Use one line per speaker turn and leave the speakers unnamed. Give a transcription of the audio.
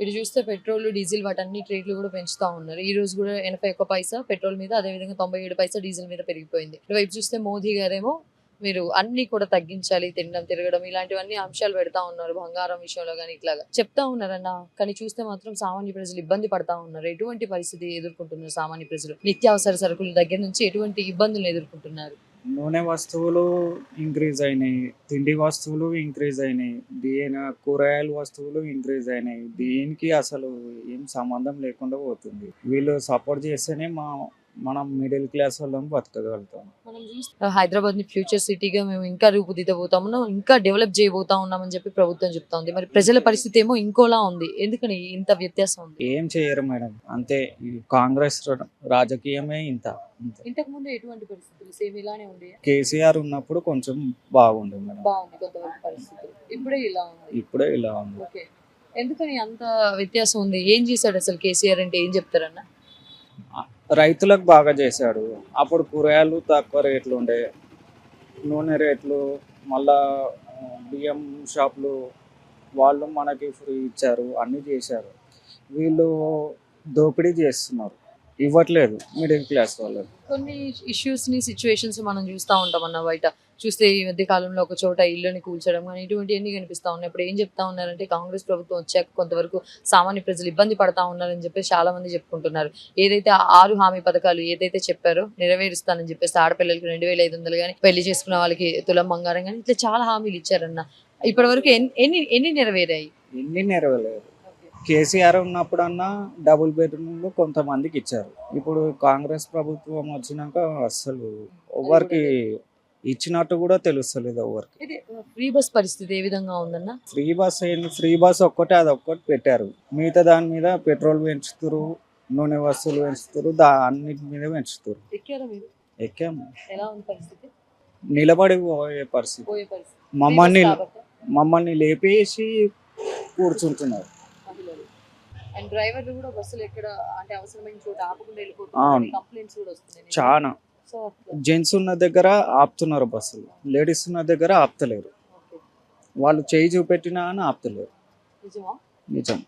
ఇటు చూస్తే petrol, diesel వాటన్నిటి రేట్లు కూడా పెంచుతా ఉన్నారు. ఈ రోజు కూడా 81 పైసా పెట్రోల్ మీద, అదే విధంగా 97 పైసా డీజిల్ మీద పెరిగిపోయింది. ఇటువైపు చూస్తే మోదీ గారేమో మీరు అన్ని కూడా తగ్గించాలి, తినడం తిరగడం ఇలాంటివన్నీ అంశాలు పెడతా ఉన్నారు. బంగారం విషయంలో కానీ ఇట్లాగా చెప్తా ఉన్నారన్న. కానీ చూస్తే మాత్రం సామాన్య ప్రజలు ఇబ్బంది పడతా ఉన్నారు. ఎటువంటి పరిస్థితి ఎదుర్కొంటున్నారు సామాన్య ప్రజలు? నిత్యావసర సరుకుల దగ్గర నుంచి ఎటువంటి ఇబ్బందులు ఎదుర్కొంటున్నారు?
నూనె వస్తువులు ఇంక్రీజ్ అయినాయి, తిండి వస్తువులు ఇంక్రీజ్ అయినాయి, కూరగాయల వస్తువులు ఇంక్రీజ్ అయినాయి. దీనికి అసలు ఏం సంబంధం లేకుండా పోతుంది. వీళ్ళు సపోర్ట్ చేస్తేనే మనం మిడిల్ క్లాస్ వాళ్ళం బతకగలుగుతాం.
మనం చూస్తే హైదరాబాద్ ని ఫ్యూచర్ సిటీగా మేము ఇంకా రూపుదిద్దబోతాము, ఇంకా డెవలప్ చేయబోతా ఉన్నామని చెప్పి ప్రభుత్వం చెప్తా ఉంది. మరి ప్రజల పరిస్థితి ఏమో ఇంకోలా ఉంది. ఎందుకని ఇంత వ్యత్యాసం ఉంది?
ఏం చేయరు మేడం, అంతే. ఈ కాంగ్రెస్ రాజకీయమే ఇంత.
ఇంతకు ముందు ఎటువంటి పరిస్థితులు సేమ్ ఇలానే ఉండే?
కేసీఆర్ ఉన్నప్పుడు కొంచెం బాగుంది మేడం,
బాగుంది కొంతవరకు పరిస్థితులు. ఇప్పుడే ఇలా ఉంది.
ఇప్పుడే ఇలా ఉంది.
ఓకే, ఎందుకని అంత వ్యత్యాసం ఉంది? ఏం చేశాడు అసలు కేసీఆర్ అంటే? ఏం చెప్తారన్న?
రైతులకు బాగా చేశాడు. అప్పుడు కూరగాయలు తక్కువ రేట్లు ఉండే, నూనె రేట్లు, మళ్ళా బియ్యం షాపులు వాళ్ళు మనకి ఫ్రీ ఇచ్చారు, అన్నీ చేశారు. వీళ్ళు దోపిడీ చేస్తున్నారు, ఇవ్వట్లేదు మిడిల్ క్లాస్ వాళ్ళకి.
కొన్ని ఇష్యూస్ ని, సిచ్యువేషన్స్ మనం చూస్తూ ఉంటాం అన్న. బయట చూస్తే ఈ మధ్య కాలంలో ఒక చోట ఇళ్ళని కూల్చడం కానీ ఇటువంటివన్నీ కనిపిస్తా ఉన్నాయి. ఇప్పుడు ఏం చెప్తా ఉన్నారంటే కాంగ్రెస్ ప్రభుత్వం వచ్చాక కొంతవరకు సామాన్య ప్రజలు ఇబ్బంది పడతా ఉన్నారని చెప్పేసి చాలా మంది చెప్పుకుంటున్నారు. ఏదైతే 6 హామీ పథకాలు ఏదైతే చెప్పారో నెరవేరుస్తానని చెప్పేసి, ఆడపిల్లలకి 2500 కానీ, పెళ్లి చేసుకున్న వాళ్ళకి తులం బంగారం కానీ, ఇట్లా చాలా హామీలు ఇచ్చారన్న. ఇప్పటి వరకు ఎన్ని నెరవేరాయి?
ఎన్ని నెరవేరలేదు. కేసీఆర్ ఉన్నప్పుడన్నా డబుల్ బెడ్రూమ్లు కొంతమందికి ఇచ్చారు. ఇప్పుడు కాంగ్రెస్ ప్రభుత్వం వచ్చినాక అస్సలు ఎవరికి ఇచ్చినట్టు కూడా తెలుస్తలేదు ఎవరికి.
ఫ్రీ బస్ పరిస్థితి ఏ విధంగా ఉందన్న?
ఫ్రీ బస్ ఏంటి, ఫ్రీ బస్ ఒక్కటే, అది ఒక్కటి పెట్టారు. మిగతా దాని మీద పెట్రోల్ పెంచుతారు, నూనె వస్తువులు పెంచుతారు, అన్నిటి మీద పెంచుతారు.
ఎక్కారా మీరు?
ఎక్కాము.
ఎలా ఉంది పరిస్థితి?
నిలబడి పోయే పరిస్థితి. మమ్మల్ని లేపేసి కూర్చుంటున్నారు.
అండ్ డ్రైవర్లు కూడా బస్సులు ఎక్కడ అంటే అవసరమైన చోట ఆపకుండా వెళ్ళిపోతున్నారు. కంప్లైంట్స్ కూడా వస్తున్నాయి
చాలా. జెంట్స్ ఉన్న దగ్గర ఆపుతున్నారు బస్సులు, లేడీస్ ఉన్న దగ్గర ఆపుతలేరు. వాళ్ళు చేయి చూపెట్టినా అని ఆపుతలేరు.
నిజమా?
నిజం.